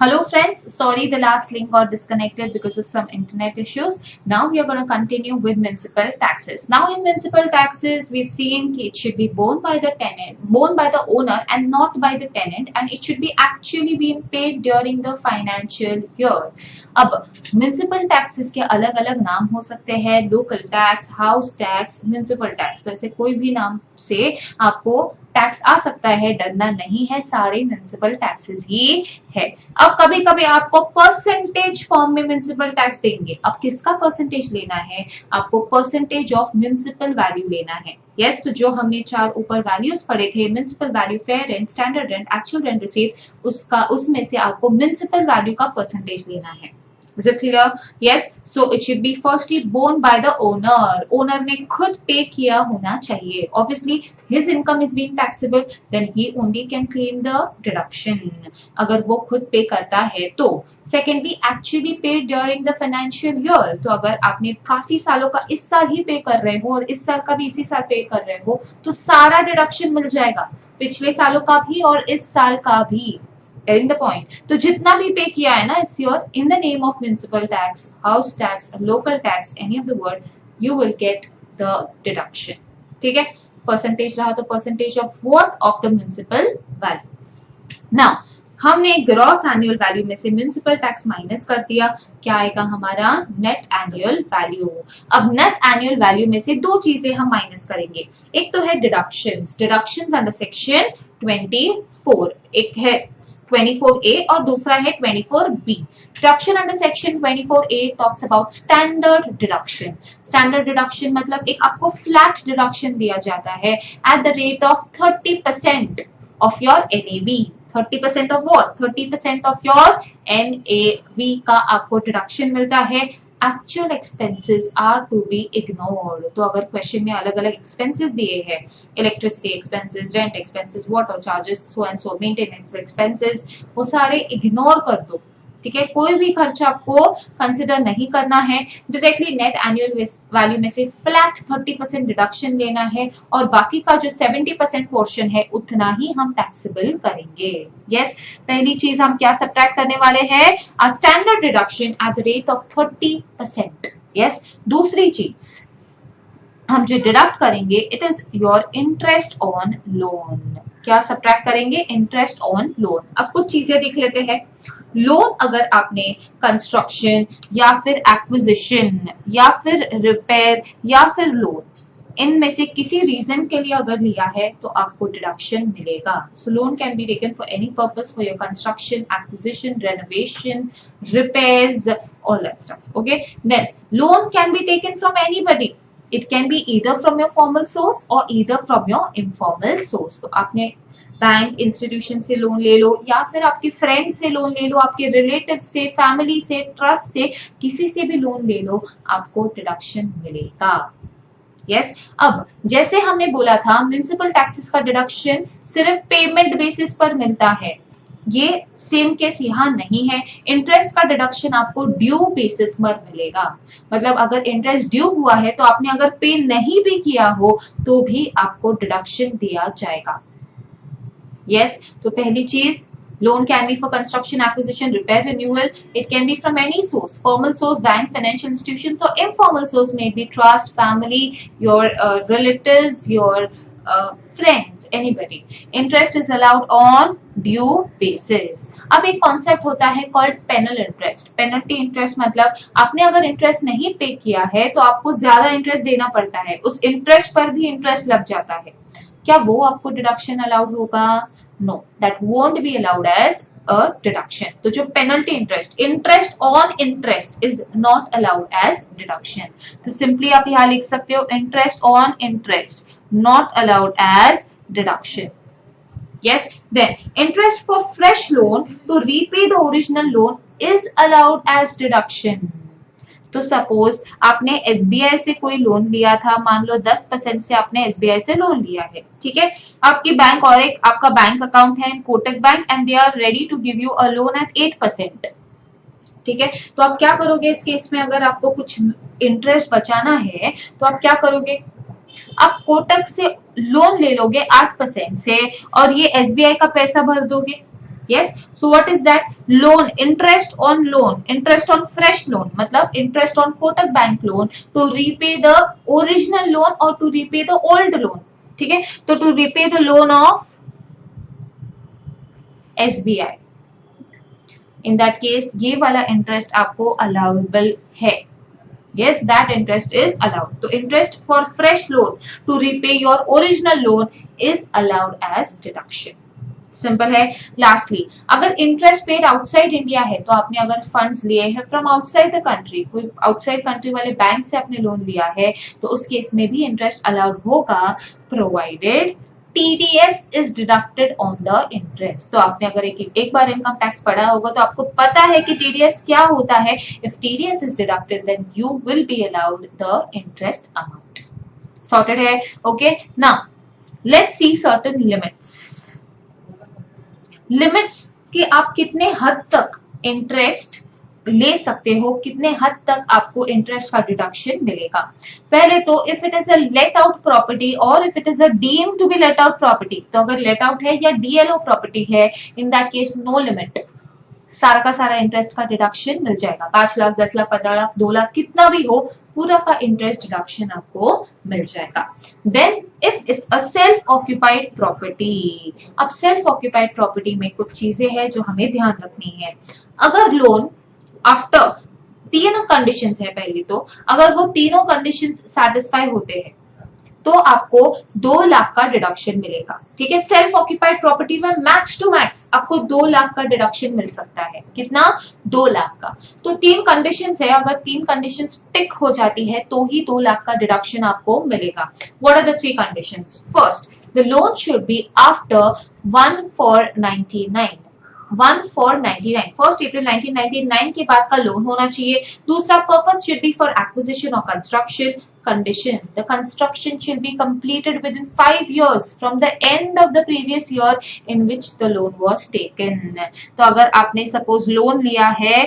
Hello friends, sorry the last link got disconnected because of some internet issues. Now we are going to continue with municipal taxes. Now in municipal taxes, we've seen it should be borne by the tenant, borne by the owner and not by the tenant, and it should be actually being paid during the financial year. अब municipal taxes के अलग अलग नाम हो सकते हैं, local tax, house tax, municipal tax. तो ऐसे कोई भी नाम से आपको टैक्स आ सकता है, डरना नहीं है, सारे म्यूनिसिपल टैक्सेस ही है। अब कभी कभी आपको परसेंटेज फॉर्म में म्यूनिसिपल टैक्स देंगे। अब किसका परसेंटेज लेना है? आपको परसेंटेज ऑफ म्यूनिसिपल वैल्यू लेना है। यस, तो जो हमने चार ऊपर वैल्यूज पढ़े थे, municipal value, fair rent, standard rent, actual rent received, उसमें से आपको म्यूनिसिपल वैल्यू का परसेंटेज लेना है। Is it clear? Yes. So it should be firstly borne by the owner. Owner ने खुद पे किया होना चाहिए. Obviously, his income is being taxable, then he only can claim the deduction. अगर वो खुद पे करता है तो. Secondly, actually paid during the financial year. तो अगर आपने काफी सालों का इस साल ही पे कर रहे हो और इस साल का भी इसी साल पे कर रहे हो, तो सारा डिडक्शन मिल जाएगा, पिछले सालों का भी और इस साल का भी। Getting the point? तो जितना भी पे किया है ना इस year, in the name of municipal tax, house tax, local tax, any of the word, you will get the deduction. ठीक है? Percentage रहा तो percentage of what? Of the municipal value. Now, हमने ग्रॉस एनुअल वैल्यू में से municipal tax minus कर दिया, क्या आएगा हमारा? Net annual value. अब नेट एनुअल वैल्यू में से दो चीजें हम माइनस करेंगे, एक तो है डिडक्शंस, डिडक्शंस अंडर सेक्शन 24, एक है 24A और दूसरा है 24B। Deduction under section 24A talks about standard deduction. Standard deduction मतलब एक आपको फ्लैट डिडक्शन दिया जाता है at the rate of 30% of your NAV। 30% of what? 30% of your NAV का आपको डिडक्शन मिलता है। Actual expenses are to be ignored. तो अगर क्वेश्चन में अलग अलग एक्सपेंसेस दिए हैं, electricity expenses, rent expenses, water charges, so and so, maintenance expenses, वो सारे इग्नोर कर दो। ठीक है, कोई भी खर्चा आपको कंसिडर नहीं करना है। डायरेक्टली नेट एनुअल वैल्यू में से फ्लैट 30% डिडक्शन लेना है और बाकी का जो 70% पोर्शन है उतना ही हम टैक्सेबल करेंगे। यस, पहली चीज हम क्या सब्ट्रैक्ट करने वाले हैं? A standard deduction at the rate of 30%। Yes, दूसरी चीज हम जो डिडक्ट करेंगे, it is your interest on loan. क्या सब्ट्रैक्ट करेंगे? Interest on loan. अब कुछ चीजें देख लेते हैं। लोन अगर आपने कंस्ट्रक्शन या फिर एक्विजिशन या फिर रिपेयर या फिर लोन, इनमें से किसी रीजन के लिए अगर लिया है तो आपको डिडक्शन मिलेगा। So loan can be taken for any purpose, for your construction, acquisition, renovation, repairs, all that stuff. Okay, then loan can be taken from anybody. It can be either from your formal source or either from your informal source. तो आपने bank, institution से loan ले लो या फिर आपके friend से loan ले लो, आपके रिलेटिव से, फैमिली से, ट्रस्ट से, किसी से भी लोन ले लो, आपको डिडक्शन मिलेगा। यस, अब जैसे हमने बोला था म्युनिसिपल टैक्सेस का डिडक्शन सिर्फ पेमेंट बेसिस पर मिलता है, ये सेम केस यहाँ नहीं है। इंटरेस्ट का डिडक्शन आपको ड्यू बेसिस पर मिलेगा। मतलब अगर इंटरेस्ट ड्यू हुआ है तो आपने अगर पे नहीं भी किया हो तो भी आपको डिडक्शन दिया जाएगा। यस, तो पहली चीज, loan can be for construction, acquisition, repair, renewal. It can be from any source, formal source, bank, financial institutions, or informal source may be trust, family, your relatives, your friends, anybody. Interest is allowed on due basis. अब एक concept होता है called penal interest. Penalty interest मतलब आपने अगर interest नहीं पे किया है तो आपको ज्यादा इंटरेस्ट देना पड़ता है, उस इंटरेस्ट पर भी इंटरेस्ट लग जाता है। क्या वो आपको डिडक्शन अलाउड होगा? No, that won't be allowed as a deduction. तो जो penalty interest, interest on interest is not allowed as deduction. तो simply आप यहाँ लिख सकते हो interest on interest not allowed as deduction. Yes, then interest for fresh loan to repay the original loan is allowed as deduction. तो suppose आपने SBI से कोई लोन लिया था, मान लो 10% से आपने SBI से लोन लिया है, ठीक है। आपकी बैंक और एक आपका बैंक अकाउंट है Kotak bank and they are ready to give you a loan at 8%, ठीक है। तो आप क्या करोगे इस केस में? अगर आपको कुछ इंटरेस्ट बचाना है तो आप क्या करोगे? आप कोटक से लोन ले लोगे 8% से और ये SBI का पैसा भर दोगे। Yes, so what is that? Loan, interest on loan, interest on fresh loan, मतलब interest on Kotak Bank loan to repay the original loan or to repay the old loan. ठीक है, तो to repay the loan of SBI. In that case ये वाला interest आपको allowable है. Yes, that interest is allowed. So interest for fresh loan to repay your original loan is allowed as deduction. Simple है. Lastly, अगर interest paid outside India है, तो आपने अगर फंड्स लिए हैं फ्रॉम आउटसाइड द कंट्री, कोई आउटसाइड कंट्री वाले बैंक से आपने लोन लिया है, तो उस केस में भी इंटरेस्ट अलाउड होगा, provided TDS is deducted on the interest. तो आपने अगर एक बार इनकम टैक्स पढ़ा होगा तो आपको पता है कि TDS क्या होता है. If TDS is deducted, then you will be allowed the interest amount. Sorted है. Okay. Now let's see certain limits. Limits कि आप कितने हद तक इंटरेस्ट ले सकते हो, कितने हद तक आपको इंटरेस्ट का डिडक्शन मिलेगा. पहले तो if it is a let out property और if it is a deemed to be let out property, तो अगर लेट आउट है या DLO प्रॉपर्टी है, in that case no limit, सारा का सारा इंटरेस्ट का डिडक्शन मिल जाएगा. 5 लाख, 10 लाख, 15 लाख, 2 लाख, कितना भी हो, पूरा का इंटरेस्ट डिडक्शन आपको मिल जाएगा. Then if it's a self occupied property, अब सेल्फ ऑक्यूपाइड प्रॉपर्टी में कुछ चीजें हैं जो हमें ध्यान रखनी है. अगर लोन आफ्टर तीनों कंडीशंस है, पहली तो अगर वो तीनों कंडीशंस सेटिस्फाई होते हैं तो आपको 2 लाख का डिडक्शन मिलेगा. ठीक है, सेल्फ ऑक्यूपाइड प्रॉपर्टी में मैक्स टू मैक्स आपको 2 लाख का डिडक्शन मिल सकता है. कितना? 2 लाख का. तो 3 कंडीशंस है, अगर 3 कंडीशंस टिक हो जाती है तो ही 2 लाख का डिडक्शन आपको मिलेगा. What are the 3 conditions? First, the loan should be after 1/4/99. 1/4/99, 1 April 1999 के बाद का लोन होना चाहिए. दूसरा, purpose should be for acquisition और construction. Condition, the construction shall be completed within 5 years from the end of the previous year in which the loan was taken. तो अगर आपने सपोज लोन लिया है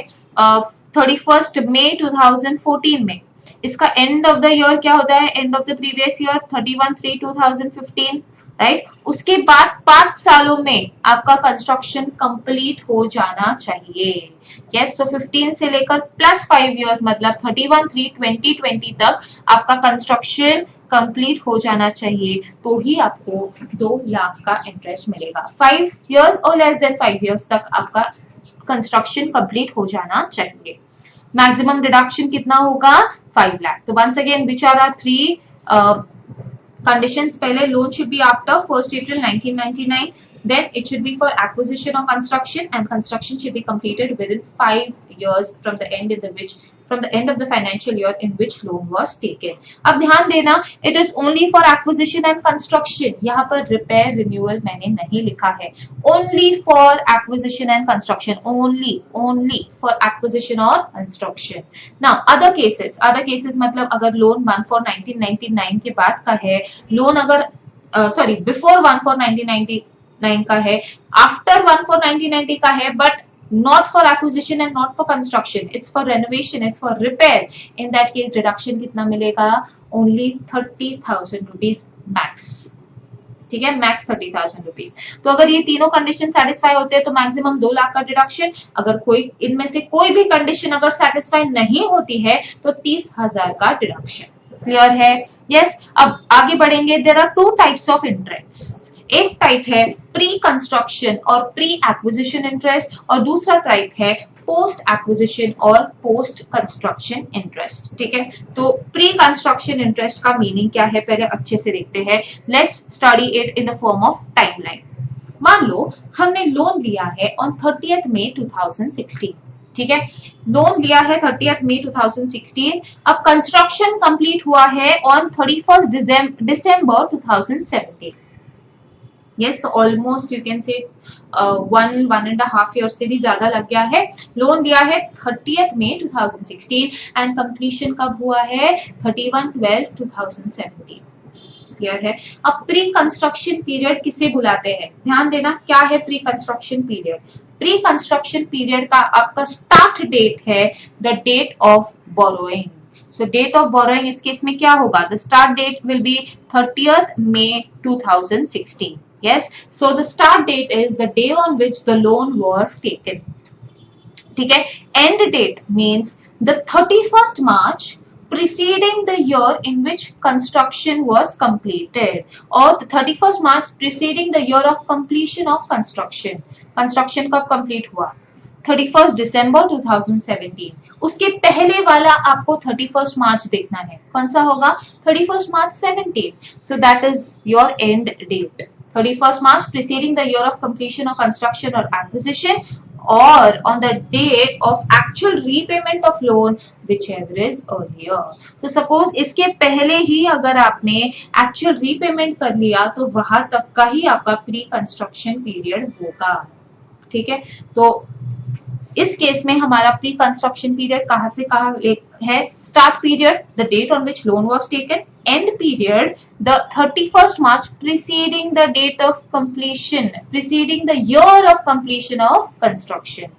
31 मई 2014 में, इसका एंड ऑफ द ईयर क्या होता है? End of the previous year 31/3/2015, right. उसके बाद 5 सालों में आपका कंस्ट्रक्शन कंप्लीट हो जाना चाहिए. यस, तो 15 से लेकर प्लस 5 इयर्स मतलब 31/3/2020 तक आपका कंस्ट्रक्शन कंप्लीट हो जाना चाहिए, तो ही आपको 2 लाख का इंटरेस्ट मिलेगा. 5 इयर्स और लेस देन 5 इयर्स तक आपका कंस्ट्रक्शन कंप्लीट हो जाना चाहिए. मैक्सिमम डिडक्शन कितना होगा? 5 लाख. तो once again which are 3 conditions? पहले loan should be after 1 April 1999, then it should be for acquisition or construction, and construction should be completed within 5 years from the end of the financial year in which loan was taken. अब ध्यान देना, it is only for acquisition and construction. यहाँ पर repair renewal मैंने नहीं लिखा है. Only for acquisition and construction. Only for acquisition or construction. Now other cases मतलब अगर लोन 1/4/1999 के बाद का है, लोन अगर before 1/4/1999 का है, after 1/4/1990 का है, but not for acquisition and not for construction, it's for renovation, it's for repair. In that case deduction कितना मिलेगा? Only 30,000 rupees max. ठीक है, मैक्स 30,000 रुपीज. तो अगर ये तीनों कंडीशन सेटिस्फाई होते हैं तो मैक्सिमम 2 लाख का डिडक्शन. अगर कोई इनमें से कोई भी कंडीशन अगर सेटिस्फाई नहीं होती है तो 30,000 का डिडक्शन. क्लियर है? यस. अब आगे बढ़ेंगे. There are 2 types of interest. एक टाइप है प्री कंस्ट्रक्शन और प्री एक्विजिशन इंटरेस्ट, और दूसरा टाइप है पोस्ट एक्विजिशन और पोस्ट कंस्ट्रक्शन इंटरेस्ट. ठीक है, तो प्री कंस्ट्रक्शन इंटरेस्ट का मीनिंग क्या है पहले अच्छे से देखते हैं. Let's study it in the form of timeline. मान लो हमने लोन लिया है ऑन 30th May 2016. ठीक है, लोन लिया है 30th May 2016. अब कंस्ट्रक्शन कंप्लीट हुआ है ऑन 31st December 2017. यस, तो almost you can say 1.5 year से भी ज्यादा लग गया है. लोन लिया है 30th May 2016 एंड कंप्लीशन कब हुआ है? 31/12/2017. क्लियर है? अब प्री कंस्ट्रक्शन पीरियड किसे बुलाते हैं? ध्यान देना, क्या है pre construction period? Pre construction period का आपका स्टार्ट डेट है the date of borrowing. So date of borrowing इस केस में क्या होगा? The start date will be 30th May 2016. Yes, so the start date is the day on which the loan was taken. ठीक है, end date means the 31st March preceding the year in which construction was completed, or the 31st March preceding the year of completion of construction. Construction कब complete हुआ? 31st December 2017. उसके पहले वाला आपको 31st March देखना है. कौन सा होगा? 31st March 17. So that is your end date. 31st March preceding the year of completion of construction or acquisition, or on the date of actual repayment of loan whichever is earlier. तो suppose इसके पहले ही अगर आपने actual repayment कर लिया तो वहां तक का ही आपका प्री कंस्ट्रक्शन पीरियड होगा. ठीक है, तो इस केस में हमारा प्री कंस्ट्रक्शन पीरियड कहां से कहां है? Start period the date on which loan was taken, end period the 31st March preceding the date of completion, preceding the year of completion of construction.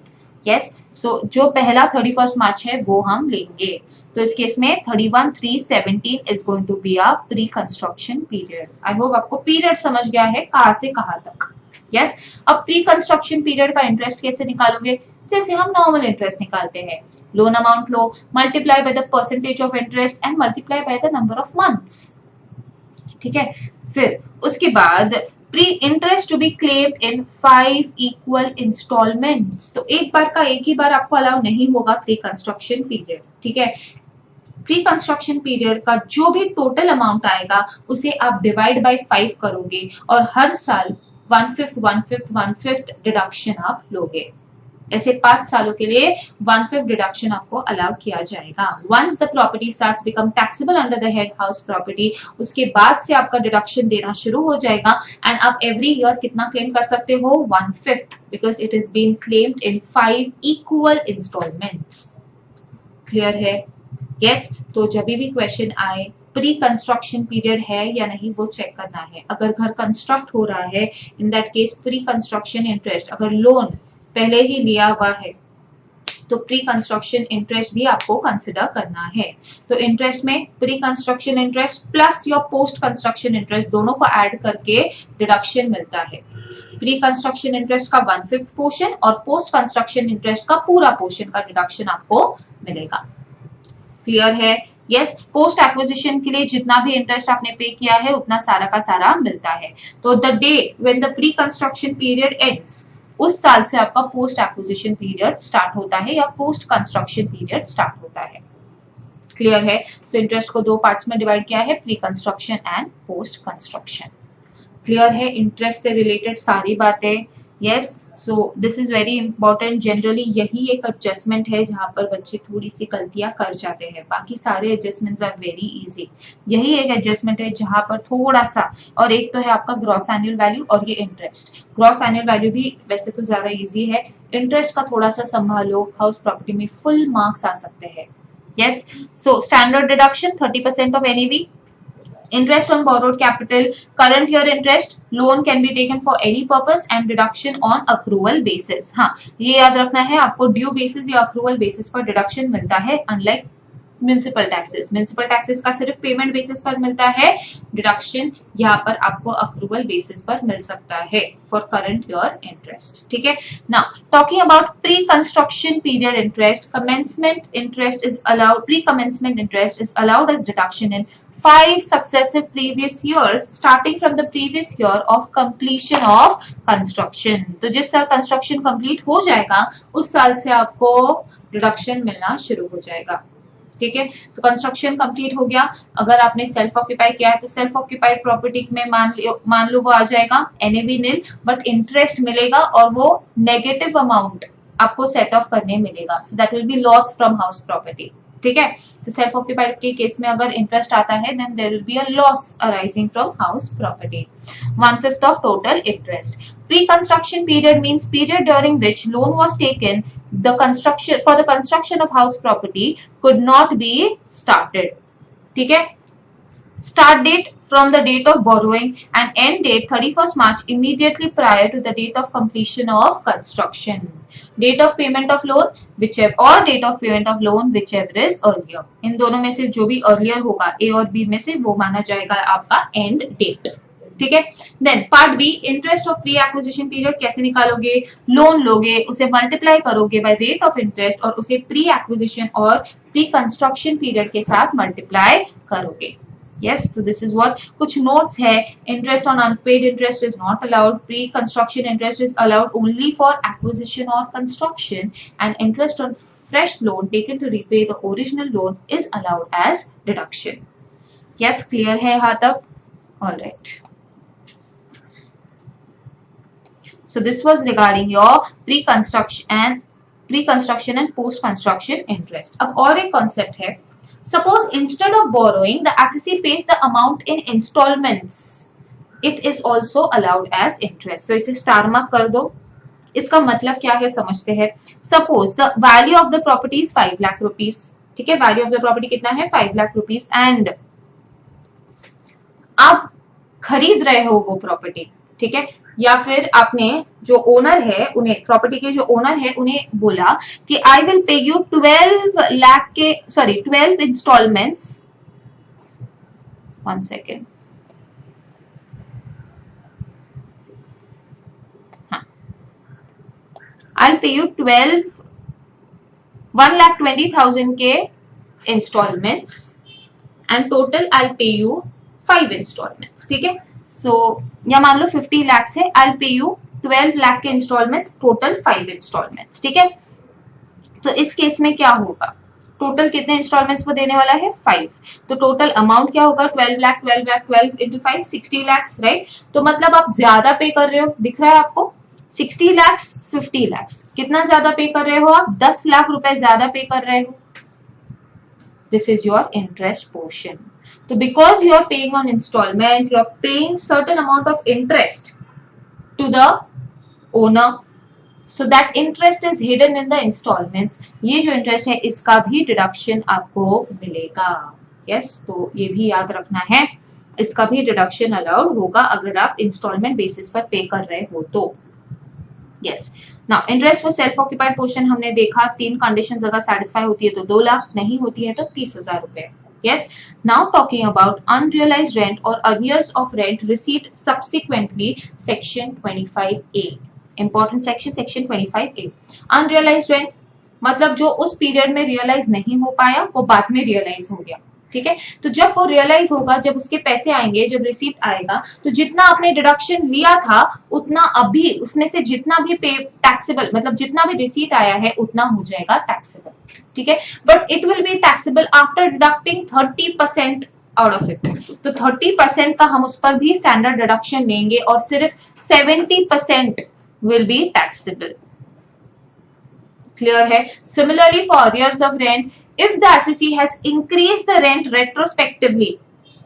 Yes, so जो पहला 31st मार्च है वो हम लेंगे. तो इस केस में 31/3/17 is going to be a pre construction period. I hope आपको पीरियड समझ गया है कहां से कहां तक. यस, अब प्री कंस्ट्रक्शन पीरियड का इंटरेस्ट कैसे निकालोगे? जैसे हम नॉर्मल इंटरेस्ट निकालते हैं. लोन अमाउंट लो, multiply by the percentage of interest and multiply by the number of months. ठीक है, फिर उसके बाद pre interest to be claimed in 5 equal installments. तो एक बार का एक ही बार आपको अलाउ नहीं होगा प्री कंस्ट्रक्शन पीरियड. ठीक है, प्री कंस्ट्रक्शन पीरियड का जो भी टोटल अमाउंट आएगा उसे आप डिवाइड बाय 5 करोगे और हर साल 1/5 डिडक्शन आप लोगे. ऐसे 5 सालों के लिए 1/5 डिडक्शन आपको अलाउ किया जाएगा. Once the property starts become taxable under the head house property, उसके बाद से आपका डिडक्शन देना शुरू हो जाएगा. एंड आप एवरी ईयर कितना क्लेम कर सकते हो? 1/5, because it is been claimed in 5 equal installments. Clear है? यस, तो जब भी क्वेश्चन आए प्री कंस्ट्रक्शन पीरियड है या नहीं वो चेक करना है. अगर घर कंस्ट्रक्ट हो रहा है, in that case pre construction interest, अगर लोन पहले ही लिया हुआ है तो प्री कंस्ट्रक्शन इंटरेस्ट भी आपको कंसिडर करना है. तो इंटरेस्ट में pre construction interest plus your post construction interest दोनों को ऐड करके डिडक्शन मिलता है. प्री कंस्ट्रक्शन इंटरेस्ट का 1/5 पोर्शन और पोस्ट कंस्ट्रक्शन इंटरेस्ट का पूरा पोर्शन का डिडक्शन आपको मिलेगा. क्लियर है? यस, पोस्ट एक्विजिशन के लिए जितना भी इंटरेस्ट आपने पे किया है उतना सारा का सारा मिलता है. तो the day when the pre construction period ends, उस साल से आपका पोस्ट एक्विजिशन पीरियड स्टार्ट होता है या पोस्ट कंस्ट्रक्शन पीरियड स्टार्ट होता है. क्लियर है? सो इंटरेस्ट को 2 पार्ट्स में डिवाइड किया है, pre construction and post construction. Clear है? इंटरेस्ट से रिलेटेड सारी बातें. Yes, so this is very important. Generally यही एक एडजस्टमेंट है जहां पर बच्चे थोड़ी सी गलतियां कर जाते हैं. बाकी सारे एडजस्टमेंट्स आर वेरी इजी. यही एक एडजस्टमेंट है जहां पर थोड़ा सा, और एक तो है आपका ग्रॉस एनुअल वैल्यू और ये इंटरेस्ट. ग्रॉस एनुअल वैल्यू भी वैसे तो ज्यादा इजी है, इंटरेस्ट का थोड़ा सा संभालो, हाउस प्रॉपर्टी में फुल मार्क्स आ सकते हैं. Yes, so standard deduction 30% of NEV. Interest on borrowed capital, current year interest, loan can be taken for any purpose and deduction on accrual basis. हाँ, ये याद रखना है आपको, ड्यू बेसिस या accrual basis पर डिडक्शन मिलता है, unlike municipal taxes. Municipal taxes का सिर्फ पेमेंट बेसिस पर मिलता है डिडक्शन, यहाँ पर आपको अक्रूवल बेसिस पर मिल सकता है फॉर करंट ईयर इंटरेस्ट. ठीक है, now talking about pre construction period interest, commencement interest is allowed, pre commencement interest is allowed as deduction in 5 successive previous years starting from the previous year of completion of construction. तो जिस साल construction complete हो जाएगा उस साल से आपको deduction मिलना शुरू हो जाएगा. ठीक है, तो कंस्ट्रक्शन कंप्लीट हो गया, अगर आपने सेल्फ ऑक्यूपाई किया है तो सेल्फ ऑक्यूपाइड प्रॉपर्टी में मान लो वो आ जाएगा एनएवी नील, बट इंटरेस्ट मिलेगा और वो नेगेटिव अमाउंट आपको सेट ऑफ करने मिलेगा. So that will be loss from house property. ठीक है, तो सेल्फ ऑक्यूपाइड के केस में अगर इंटरेस्ट आता है then there will be a loss arising from house property. 1/5 of total interest. Pre construction period means period during which loan was taken the construction for the construction of house property could not be started. ठीक है, start date from the date of borrowing and end date 31st March immediately prior to the date of completion of construction. Date of payment of loan whichever or date of payment of loan whichever is earlier. इन दोनों में से जो भी earlier होगा A और B में से वो माना जाएगा आपका end date. ठीक है। Then part B, interest of pre acquisition period कैसे निकालोगे? लोन लोगे, उसे मल्टीप्लाई करोगे बाय रेट ऑफ इंटरेस्ट और उसे प्री एक्विजिशन और प्री कंस्ट्रक्शन पीरियड के साथ मल्टीप्लाई करोगे। Yes, so this is what कुछ notes है. Interest on unpaid interest is not allowed. Pre-construction interest is allowed only for acquisition or construction, and interest on fresh loan taken to repay the original loan is allowed as deduction. Yes, clear है यहाँ तक? All right. So this was regarding your pre-construction and post-construction interest. अब और एक concept है. Suppose instead of borrowing, the assessee pays the amount in installments. It is also allowed as interest. तो इसे star mark कर दो. इसका मतलब क्या है समझते हैं. Suppose the value of the property is 5 lakh rupees. ठीक है, value of the property कितना है? 5 लाख रुपीस. एंड आप खरीद रहे हो वो प्रॉपर्टी, ठीक है, या फिर आपने जो ओनर है उन्हें, प्रॉपर्टी के जो ओनर है उन्हें बोला कि I will pay you 12 installments, 1 second, हाँ, आई पे यू 1,20,000 के इंस्टॉलमेंट्स एंड टोटल आई पे यू 5 इंस्टॉलमेंट्स, ठीक है। सो या मान लो 50 लाख है, आई पे यू 12 लाख के इंस्टॉलमेंट्स, टोटल 5 इंस्टॉलमेंट्स, ठीक है। तो इस केस में क्या होगा? टोटल कितने इंस्टॉलमेंट्स वो देने वाला है? 5। तो टोटल अमाउंट क्या होगा? 12 लाख, 12 इंटू 5, 60 लाख, राइट। तो मतलब आप ज्यादा पे कर रहे हो, दिख रहा है आपको? 60 लाख, 50 लाख, कितना ज्यादा पे कर रहे हो आप? 10 लाख रुपए ज्यादा पे कर रहे हो. This is your interest portion. So because you are paying on installment, you are paying certain amount of interest to the owner. So that interest is hidden in the installments. ये जो interest है इसका भी deduction आपको मिलेगा. Yes, तो ये भी याद रखना है, इसका भी deduction allowed होगा अगर आप installment basis पर pay कर रहे हो तो. Yes. Now interest for self occupied portion हमने देखा, 3 conditions अगर satisfy होती है तो 2 लाख, नहीं होती है तो 30,000 रुपए. Yes. Now talking about unrealized rent or arrears of rent received subsequently, section 25A. Important section, section 25A. Unrealized rent मतलब जो उस पीरियड में रियलाइज नहीं हो पाया वो बाद में रियलाइज हो गया. ठीक है, तो जब वो रियलाइज होगा, जब उसके पैसे आएंगे, जब रिसीप्ट आएगा, तो जितना आपने डिडक्शन लिया था उतना अभी उसमें से जितना भी पे टैक्सेबल मतलब जितना भी रिसीट आया है उतना हो जाएगा टैक्सेबल. ठीक है, but it will be taxable after deducting 30% out of it. तो 30% का हम उस पर भी स्टैंडर्ड डिडक्शन लेंगे और सिर्फ 70% विल बी टैक्सेबल. क्लियर है? Similarly for arrears of rent, if the assessee has increased the rent retrospectively,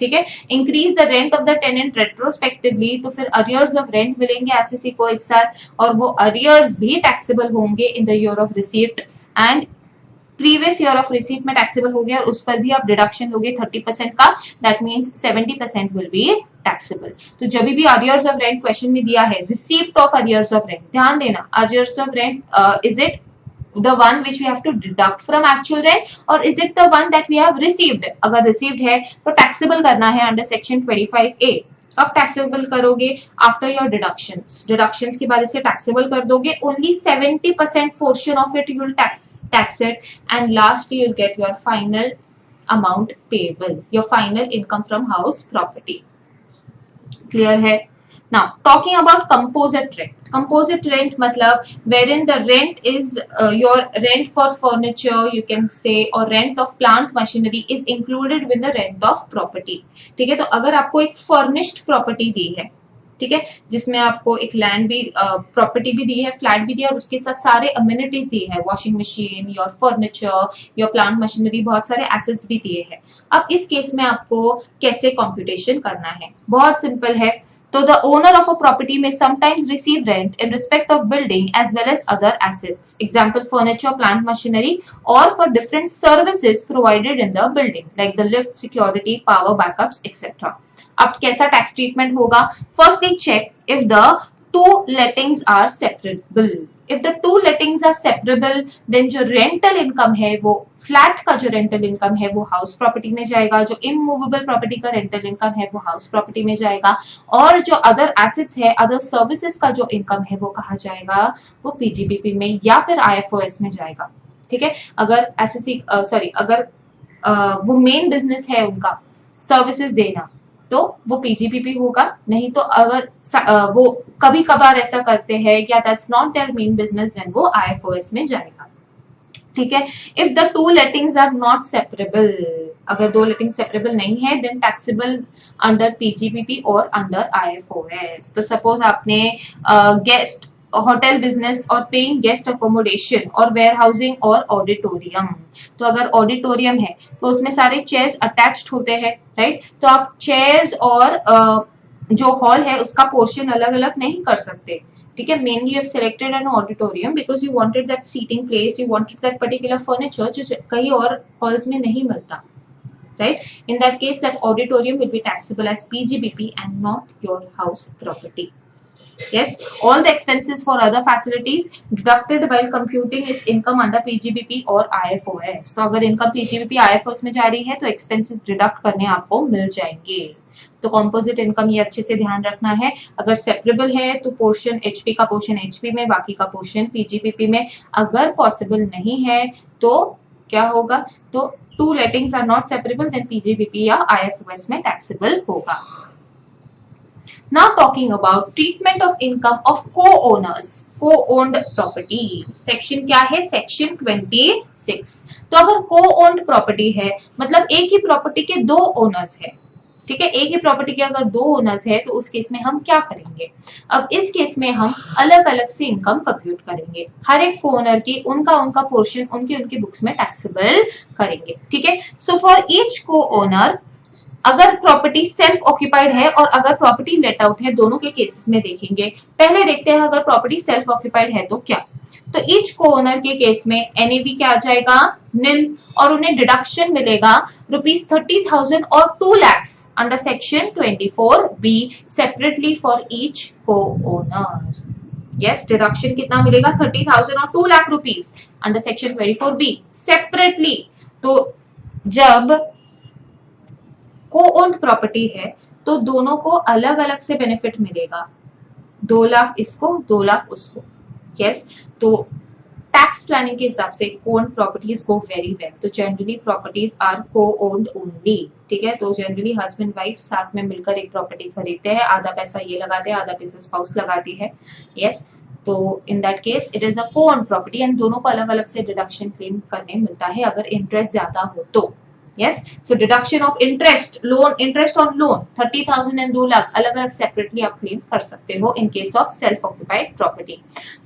ठीक है, increase the rent of the tenant retrospectively, तो फिर arrears of rent मिलेंगे assessee को इस साल, और वो arrears भी taxable होंगे in the year of receipt, and previous year of receipt में taxable हो गया और उस पर भी आप deduction लोगे 30% का, that means 70% will be taxable. तो जब भी arrears of rent question में दिया है, receipt of arrears of rent, ध्यान देना, arrears of rent is it the one which we have to deduct from actual rent or is it the one that we have received? अगर received है तो taxable करना है under section 25A. अब taxable करोगे after your deductions के बाद इसे taxable कर दोगे, only 70% portion of it you will tax it, and last you will get your final amount payable, your final income from house property. Clear है? Now talking about composite rent. Composite rent मतलब wherein the rent is your rent for furniture, you can say, or rent of plant machinery is included with the rent of property. ठीक है, तो अगर आपको एक furnished property दी है, ठीक है, जिसमें आपको एक लैंड भी प्रॉपर्टी भी दी है, फ्लैट भी दिया, और उसके साथ सारे अम्यूनिटीज दिए हैं, washing machine, your furniture, your plant machinery, बहुत सारे एसेट्स भी दिए हैं. अब इस केस में आपको कैसे कंप्यूटेशन करना है? बहुत सिंपल है. तो the owner of a property में sometimes receive rent in respect of building as well as other assets, example furniture, plant machinery, और for different services provided in the building like the lift, security, power backups etcetera. अब कैसा tax treatment होगा? Firstly check if the two lettings are separable. If the two lettings are separable then जो rental income है वो flat का जो rental income है वो हाउस प्रॉपर्टी में जाएगा, जो इमूवेबल प्रॉपर्टी का रेंटल इनकम है वो हाउस प्रॉपर्टी में जाएगा, और जो अदर एसेट्स है, अदर सर्विसेज का जो इनकम है वो कहा जाएगा, वो पीजीबीपी में या फिर आईएफओएस में जाएगा। ठीक है, अगर एसएससी अगर वो मेन बिजनेस है उनका सर्विसेज देना तो वो पीजीबीपी होगा, नहीं तो अगर वो कभी कभार ऐसा करते हैं या that's not their main business then वो आईएफओएस में जाएगा। ठीक है, if the two lettings are not separable, अगर दो लेटिंग सेपरेबल नहीं है देन टैक्सेबल अंडर पीजीबीपी और अंडर आईएफओएस। तो सपोज आपने गेस्ट होटल बिजनेस और पेइंग गेस्ट अकोमोडेशन और वेयर हाउसिंग और ऑडिटोरियम, तो अगर ऑडिटोरियम है तो उसमें सारे चेयर्स अटैच्ड होते हैं, राइट, तो आप चेयर्स और जो हॉल है उसका पोर्शन अलग अलग नहीं कर सकते। ठीक है, mainly you have selected an auditorium because you wanted that seating place, you wanted that particular furniture जो कहीं और हॉल्स में नहीं मिलता, right? In that case, that auditorium will be taxable as PGBP and not your house property. Yes, all the expenses for other facilities deducted while computing its income under PGBP और IFOS. तो अगर income PGBP IFOS में जा रही है तो expenses deduct करने आपको मिल जाएंगे। तो कॉम्पोजिट इनकम ये अच्छे से ध्यान रखना है, अगर सेपरेबल है तो पोर्शन एचपी का पोर्शन एचपी में, बाकी का पोर्शन पीजीबीपी में। अगर पॉसिबल नहीं है तो क्या होगा, तो two lettings are not separable then PGBP या आईएफओएस में टैक्सेबल होगा। Now talking about treatment of income of co-owners, co-owned property. Section क्या है, सेक्शन 26। तो अगर co-owned प्रॉपर्टी है मतलब एक ही प्रॉपर्टी के दो ओनर्स है, ठीक है, एक ही प्रॉपर्टी के अगर दो ओनर्स है तो उस केस में हम क्या करेंगे, अब इस केस में हम अलग अलग से इनकम कंप्यूट करेंगे, हर एक को ओनर की उनका पोर्शन उनके बुक्स में टैक्सेबल करेंगे। ठीक है, सो फॉर ईच को ओनर अगर प्रॉपर्टी सेल्फ ऑक्यूपाइड है और अगर प्रॉपर्टी लेट आउट है, दोनों के केसेस में देखेंगे। पहले देखते हैं अगर प्रॉपर्टी सेल्फ ऑक्यूपाइड है तो क्या, तो ईच को ओनर के केस में एनएवी क्या आ जाएगा, निल, और उन्हें डिडक्शन मिलेगा ₹30,000 और 2 lakh under section 24B separately for each को ओनर। यस, डिडक्शन कितना मिलेगा, 30,000 और 2 lakh rupees under section 24B separately. तो जब को ओन्ड प्रॉपर्टी है तो दोनों को अलग अलग से बेनिफिट मिलेगा, 2 लाख इसको 2 लाख उसको। यस, तो टैक्स प्लानिंग के हिसाब से को owned properties go very well. तो जनरली प्रॉपर्टीज आर को ओन्ड ओनली। ठीक है, तो जनरली हस्बैंड वाइफ साथ में मिलकर एक प्रॉपर्टी खरीदते हैं, आधा पैसा ये लगाते हैं, आधा पैसा स्पाउस लगाती है। यस, तो इन दैट केस इट इज अ को ओन्ड प्रॉपर्टी एंड दोनों को अलग अलग से डिडक्शन क्लेम करने मिलता है अगर इंटरेस्ट ज्यादा हो तो। Yes, so deduction of interest, loan, interest on loan, 30,000 and 2 lakh अलग अलग सेपरेटली आप क्लेम कर सकते हो इन case of self occupied property.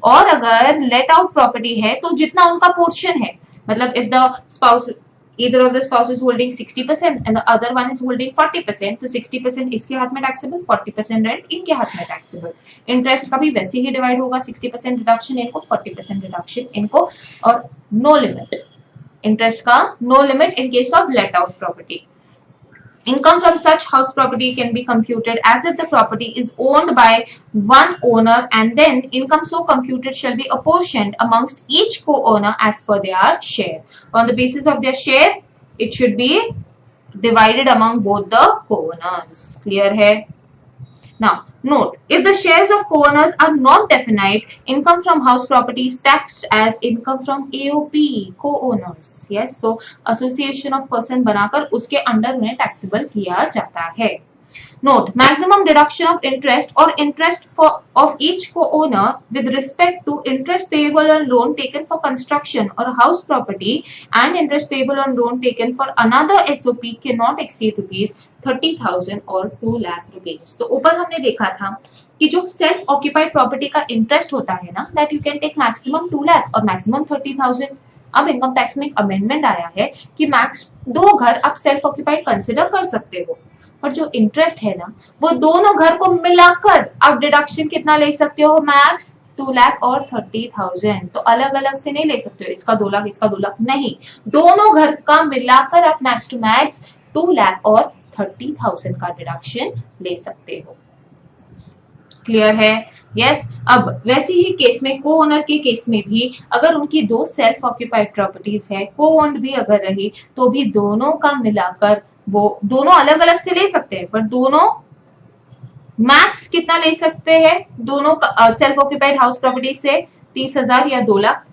और अगर लेट आउट प्रॉपर्टी है तो जितना उनका पोर्शन है, मतलब if the spouse either of the spouse is holding 60% and the other one is holding 40%, तो 60% इसके हाथ में टैक्सेबल, 40% रेंट इनके हाथ में टैक्सेबल। इंटरेस्ट का भी वैसे ही डिवाइड होगा, 60% डिडक्शन इनको, 40% डिडक्शन इनको, और नो लिमिट इंटरेस्ट का, no limit in case of let out property. Income from such house property can be computed as if the property is owned by one owner and then income so computed shall be apportioned amongst each co-owner as per their share. On the basis of their share, it should be divided among both the co-owners. Clear है? Now, note, if the shares of co-owners are not definite, income from house property is taxed as income from AOP, co-owners. Yes, तो association of person बनाकर उसके under उन्हें taxable किया जाता है। Note, maximum deduction of interest or interest of each co-owner with respect to interest payable on loan taken for construction or house property and interest payable on loan taken for another SOP cannot exceed ₹30,000 or 2 lakh rupees. तो ऊपर हमने देखा था कि जो self occupied property का interest होता है ना, that you can take maximum 2 lakh और मैक्सिमम 30,000। अब इनकम टैक्स में एक अमेंडमेंट आया है कि मैक्स 2 घर आप सेल्फ ऑक्यूपाइड कंसिडर कर सकते हो, पर जो इंटरेस्ट है ना वो दोनों घर को मिलाकर आप डिडक्शन कितना ले सकते हो, मैक्स 2 लाख और 30,000। तो अलग अलग से नहीं ले सकते हो, इसका 2 लाख इसका 2 लाख नहीं, दोनों घर का मिलाकर आप मैक्स टू मैक्स 2 लाख और 30,000 का डिडक्शन ले सकते हो। क्लियर है? यस अब वैसे ही केस में को ओनर के केस में भी अगर उनकी दो सेल्फ ऑक्यूपाइड प्रॉपर्टीज है, को ओन्ड भी अगर रही तो भी दोनों का मिलाकर वो दोनों अलग अलग से ले सकते हैं, पर दोनों मैक्स कितना ले सकते हैं दोनों का सेल्फ ऑक्यूपाइड हाउस प्रॉपर्टी से 30,000 या 2 लाख,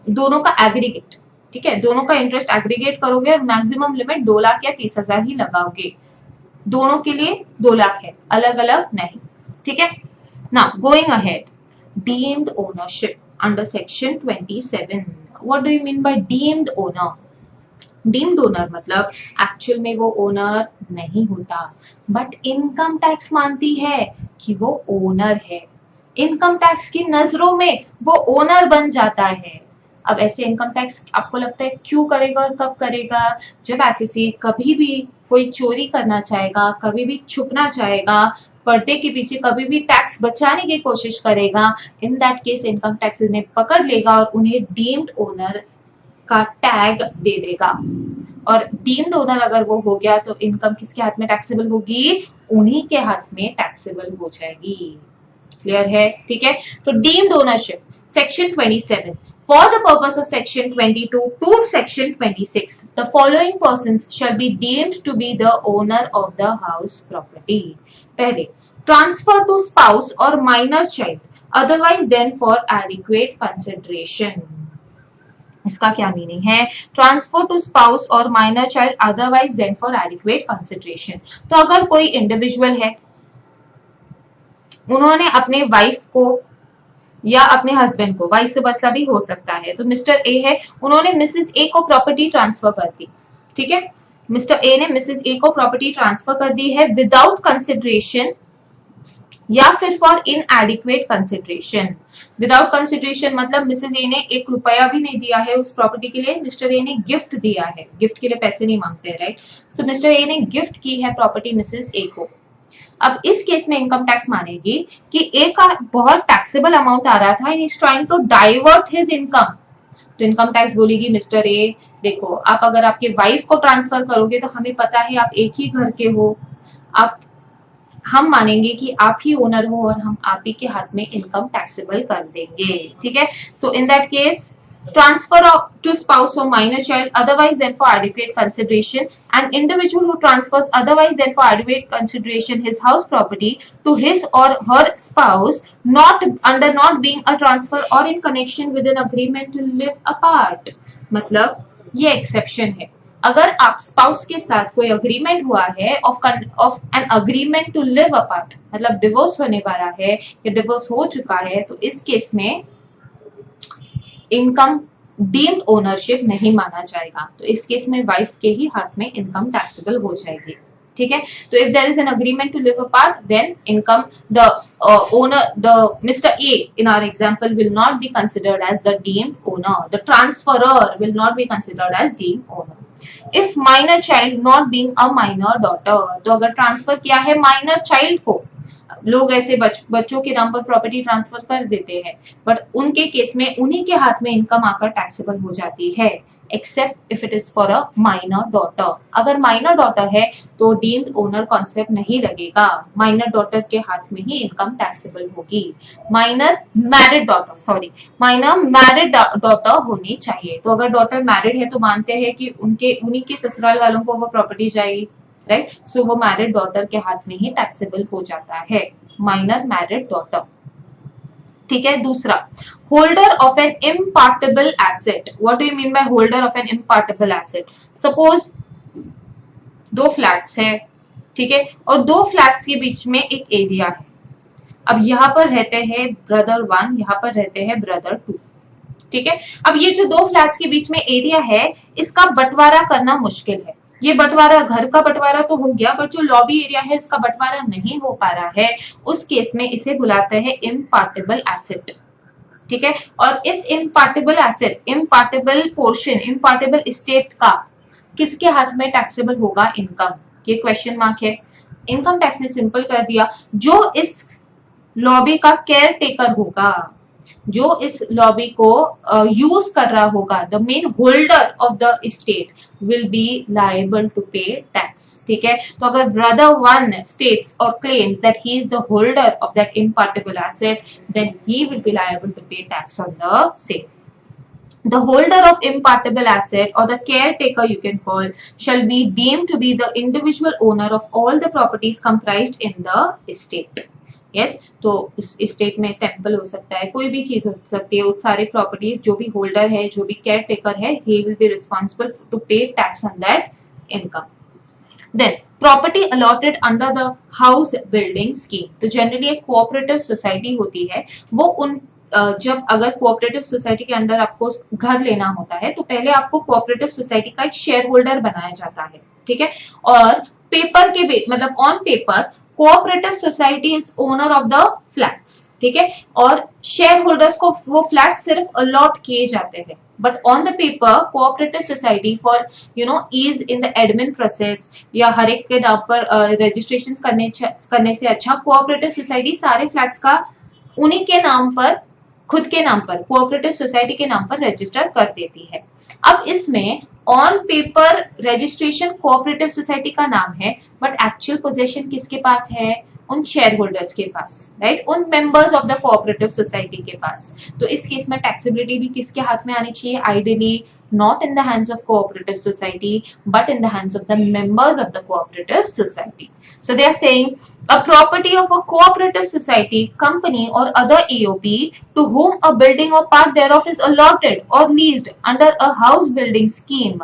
दोनों का एग्रीगेट। ठीक है, दोनों का इंटरेस्ट एग्रीगेट करोगे और मैक्सिमम लिमिट 2 लाख या 30,000 ही लगाओगे। दोनों के लिए 2 लाख है, अलग अलग नहीं। ठीक है, now going ahead, deemed ownership under section 27। What do you mean bye deemed owner? Deemed owner मतलब एक्चुअल में वो ओनर नहीं होता, बट इनकम टैक्स मानती है कि वो ओनर है। इनकम टैक्स की नजरों में वो ओनर बन जाता है। अब ऐसे इनकम टैक्स आपको लगता है क्यों करेगा और कब करेगा? जब एसएससी कभी भी कोई चोरी करना चाहेगा, कभी भी छुपना चाहेगा, पर्दे के पीछे कभी भी टैक्स बचाने की कोशिश करेगा, इन दैट केस इनकम टैक्स इन्हें पकड़ लेगा और उन्हें डीम्ड ओनर का टैग दे देगा। और डीम्ड ओनर अगर वो हो गया तो इनकम किसके हाथ में टैक्सेबल होगी? उन्हीं के हाथ में टैक्सेबल हो जाएगी। क्लियर है? ठीक है, तो deemed ownership section 27, for the purpose of section 22 to section 26 the following persons shall be deemed to be the owner of the house property. पहले, transfer to spouse or minor child otherwise than for adequate consideration. इसका क्या meaning है? Transfer to spouse और minor child otherwise than for adequate consideration. तो अगर कोई individual है, उन्होंने अपने वाइफ को या अपने हस्बैंड को, वाइस वर्सा भी हो सकता है, तो मिस्टर ए है, उन्होंने मिसेस ए को प्रॉपर्टी ट्रांसफर कर दी। ठीक है, मिस्टर ए ने मिसेस ए को प्रॉपर्टी ट्रांसफर कर दी है विदाउट कंसिडरेशन या फिर फॉर इनएडिक्वेट कंसिडरेशन। विदाउट कंसिडरेशन मतलब मिसेस ए ने 1 रुपया भी नहीं दिया है उस प्रॉपर्टी के लिए, मिस्टर ए ने गिफ्ट दिया है। गिफ्ट के लिए पैसे नहीं मांगते, राइट? सो मिस्टर ए ने गिफ्ट की है प्रॉपर्टी मिसेस ए को। अब इस केस में इनकम टैक्स मानेगी कि ए का बहुत टैक्सेबल अमाउंट आ रहा था and is trying to divert his income. तो इनकम टैक्स बोलेगी मिस्टर ए, देखो आप अगर आपके वाइफ को ट्रांसफर करोगे तो हमें पता है आप एक ही घर के हो, आप हम मानेंगे कि आप ही ओनर हो और हम आप ही के हाथ में इनकम टैक्सेबल कर देंगे। ठीक है, so in that case transfer to spouse or minor child otherwise than for adequate consideration, an individual who transfers otherwise than for adequate consideration his house property to his or her spouse not being a transfer or in connection with an agreement to live apart। मतलब ये exception है, अगर आप spouse के साथ कोई agreement हुआ है of an agreement to live apart, मतलब डिवोर्स होने वाला है या डिवोर्स हो चुका है, तो इस केस में इनकम डीम्ड ओनरशिप नहीं माना जाएगा। तो इस केस में वाइफ के ही हाथ में इनकम टैक्सेबल हो जाएगी। ठीक है, तो if there is an agreement to live apart then income the owner the mister A in our example will not be considered as the deemed owner, the transferer will not be considered as deemed owner. If minor child not being a minor daughter, तो अगर transfer किया है minor child को, लोग ऐसे बच्चों के नाम पर प्रॉपर्टी ट्रांसफर कर देते हैं, बट उनके केस में उन्हीं के हाथ में इनकम आकर टैक्सेबल हो जाती है, except if it is for a minor daughter. अगर माइनर डॉटर है तो डीम्ड ओनर कॉन्सेप्ट नहीं लगेगा, माइनर डॉटर के हाथ में ही इनकम टैक्सेबल होगी। माइनर मैरिड डॉटर होनी चाहिए। तो अगर डॉटर मैरिड है तो मानते हैं कि उन्हीं के ससुराल वालों को वो प्रॉपर्टी जाएगी, राइट? सो वो मैरिड डॉटर के हाथ में ही टैक्सेबल हो जाता है, माइनर मैरिड डॉटर। ठीक है, दूसरा, holder of an impartible asset. What do you mean by holder of an impartible asset? Suppose 2 flats है, ठीक है, और 2 फ्लैट्स के बीच में एक एरिया है। अब यहाँ पर रहते हैं ब्रदर 1, यहाँ पर रहते हैं ब्रदर 2। ठीक है, अब ये जो 2 फ्लैट्स के बीच में एरिया है, इसका बंटवारा करना मुश्किल है। ये बंटवारा, घर का बंटवारा तो हो गया, बट जो लॉबी एरिया है उसका बंटवारा नहीं हो पा रहा है, उस केस में इसे बुलाते हैं इम्पार्टेबल एसेट। ठीक है, और इस इम्पार्टेबल एसेट, इम्पार्टेबल पोर्शन, इम्पार्टेबल एस्टेट का किसके हाथ में टैक्सेबल होगा इनकम? ये क्वेश्चन मार्क है। इनकम टैक्स ने सिंपल कर दिया, जो इस लॉबी का केयर टेकर होगा, जो इस लॉबी को यूज कर रहा होगा, the main holder of the state will be liable to pay tax. ठीक है, तो अगर ब्रदर वन स्टेट्स और claims that he is the holder of that impartible asset, then he will be liable to pay tax on the same. The holder of impartable asset, or the caretaker you can call, shall be deemed to be the individual owner of all the properties comprised in the estate. Yes, तो उस estate में temple हो सकता है, कोई भी चीज हो सकती है, उस सारे प्रॉपर्टीज जो भी होल्डर है, जो भी केयर टेकर है, he will be responsible to pay tax on that income. Then property allotted under the house building scheme, तो जनरली एक कोऑपरेटिव सोसाइटी होती है, वो उन जब अगर कोऑपरेटिव सोसाइटी के अंडर आपको घर लेना होता है तो पहले आपको कोऑपरेटिव सोसाइटी का एक शेयर होल्डर बनाया जाता है। ठीक है, और पेपर के मतलब on paper cooperative society is owner of the flats. ठीक है, और शेयर होल्डर्स को वो फ्लैट सिर्फ अलॉट किए जाते हैं, but on the paper cooperative society for ease in the admin process या हर एक के नाम पर रजिस्ट्रेशन करने से अच्छा कोऑपरेटिव सोसाइटी सारे फ्लैट्स का उन्हीं के नाम पर, खुद के नाम पर, कोऑपरेटिव सोसाइटी के नाम पर रजिस्टर कर देती है। अब इसमें on paper registration cooperative society का नाम है, बट एक्चुअल पोजीशन किसके पास है? उन शेयर होल्डर्स के पास, राइट, उन members of the cooperative society के पास। तो इस केस में टैक्सेबिलिटी भी किसके हाथ में आनी चाहिए? Ideally not in the hands of cooperative society but in the hands of the members of the cooperative society. So they are saying a property of a cooperative society, company or other AOP to whom a building or part thereof is allotted or leased under a house building scheme.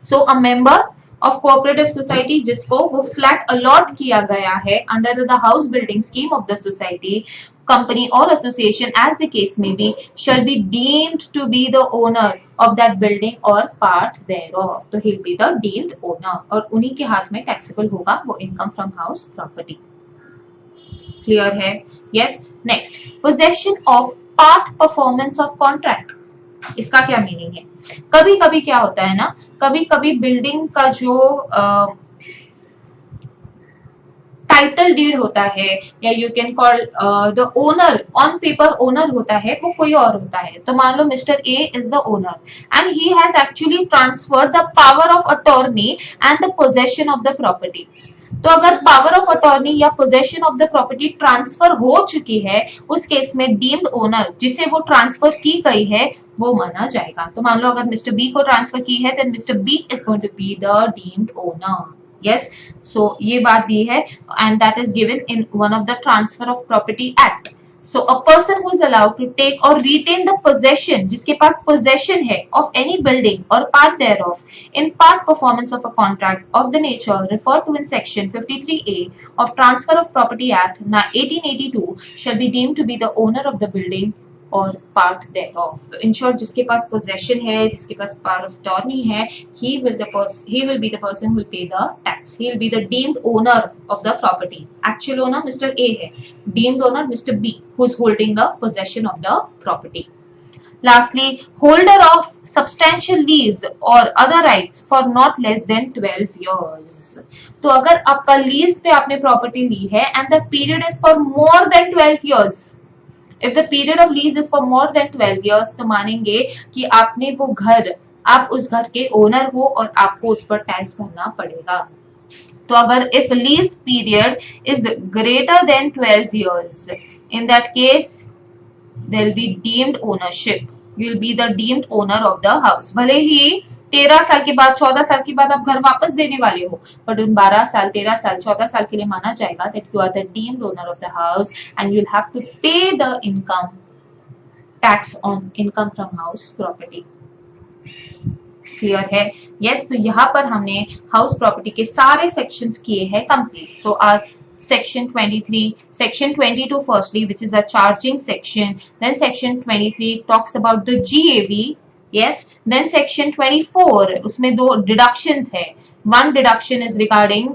So a member of cooperative society जिसको वो flat allot किया गया है under the house building scheme of the society, company or association as the case may be, shall be deemed to be the owner of that building or part thereof. तो he'll be the deemed owner और उन्हीं के हाथ में taxable होगा वो income from house property. Clear है? Yes. Next, possession of part performance of contract. इसका क्या मीनिंग है? कभी कभी क्या होता है ना, कभी कभी बिल्डिंग का जो टाइटल डीड होता है या you can call the owner, on paper owner होता है, वो कोई और होता है। तो मान लो mister A is the owner and he has actually transferred the power of attorney and the possession of the property. तो अगर पावर ऑफ अटॉर्नी या possession of the property transfer हो चुकी है, उस केस में डीम्ड ओनर जिसे वो ट्रांसफर की गई है वो माना जाएगा। तो मान लो अगर मिस्टर बी को ट्रांसफर की है, then mister B is going to be the deemed owner. Yes, so ये बात दी है and that is given in one of the transfer of property act. So a person who is allowed to take or retain the possession, जिसके पास possession है of any building or part thereof in part performance of a contract of the nature referred to in section 53A of Transfer of Property Act 1882 shall be deemed to be the owner of the building और part thereof. तो in short जिसके पास possession है, जिसके पास power of attorney है, he will be the person who will pay the tax. He will be the deemed owner of the property. Actual owner Mr. A है, deemed owner Mr. B who is holding the possession of the property. Lastly, holder of substantial lease or other rights for not less than 12 years. तो अगर आपका lease पे आपने property ली है and the period is for more than 12 years. If the period of lease is for more than 12 years, तो मानेंगे कि आपने वो घर, आप उस घर के ओनर हो और आपको उस पर टैक्स भरना पड़ेगा। तो अगर if lease period is greater than 12 years, in that case there will be deemed ownership. You will be the deemed owner of the house. भले ही 13 साल के बाद, 14 साल के बाद आप घर वापस देने वाले हो, बट उन 12 साल, 13 साल, 14 साल के लिए माना जाएगा that you are the deemed owner of the house and you'll have to pay the income tax on income from house property. Clear है? यस, तो यहाँ पर हमने हाउस प्रॉपर्टी के सारे सेक्शंस किए हैं complete. So are section 23, section 22 firstly, which is a charging section, then section 23 talks about the GAV. Yes, then section 24 उसमें दो deductions है, one deduction is regarding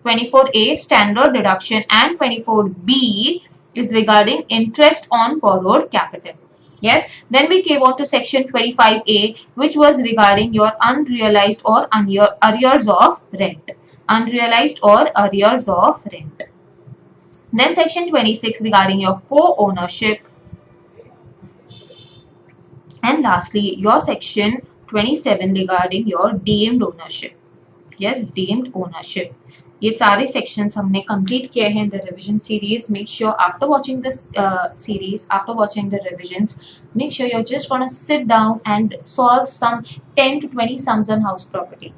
24A standard deduction and 24B is regarding interest on borrowed capital. Yes, then we came on to section 25A which was regarding your unrealized or arrears of rent. Unrealized or arrears of rent. Then section 26 regarding your co-ownership. And lastly, your section 27 regarding your deemed ownership. Yes, deemed ownership. ये सारे sections हमने complete किए हैं in the revision series. Make sure after watching this series, after watching the revisions, make sure you're just gonna sit down and solve some 10 to 20 sums on house property.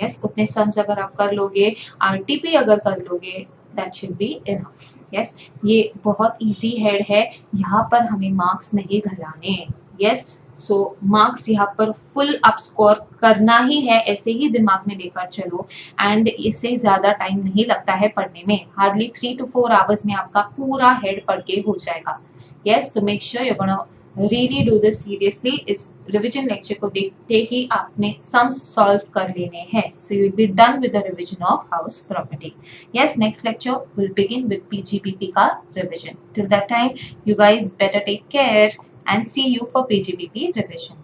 Yes, उतने sums अगर आप कर लोगे, RTP अगर कर लोगे, that should be enough. Yes, ये बहुत easy head है, यहाँ पर हमें marks नहीं घलाने. Yes, सो मार्क्स यहाँ पर फुल अप स्कोर करना ही है, ऐसे ही दिमाग में लेकर चलो. एंड इससे ज़्यादा टाइम नहीं लगता है पढ़ने में, हार्डली 3 to 4 आवर्स में आपका पूरा हेड पढ़ के हो जाएगा. Yes, so make sure you gonna really do this seriously. इस रिविजन लेक्चर को देखते ही आपने सम्स सॉल्व कर लेने हैं. So you will be done with the revision of house property. Yes, next lecture will begin with PGBP का revision. Till that time, you guys better take care and see you for PGBP revision.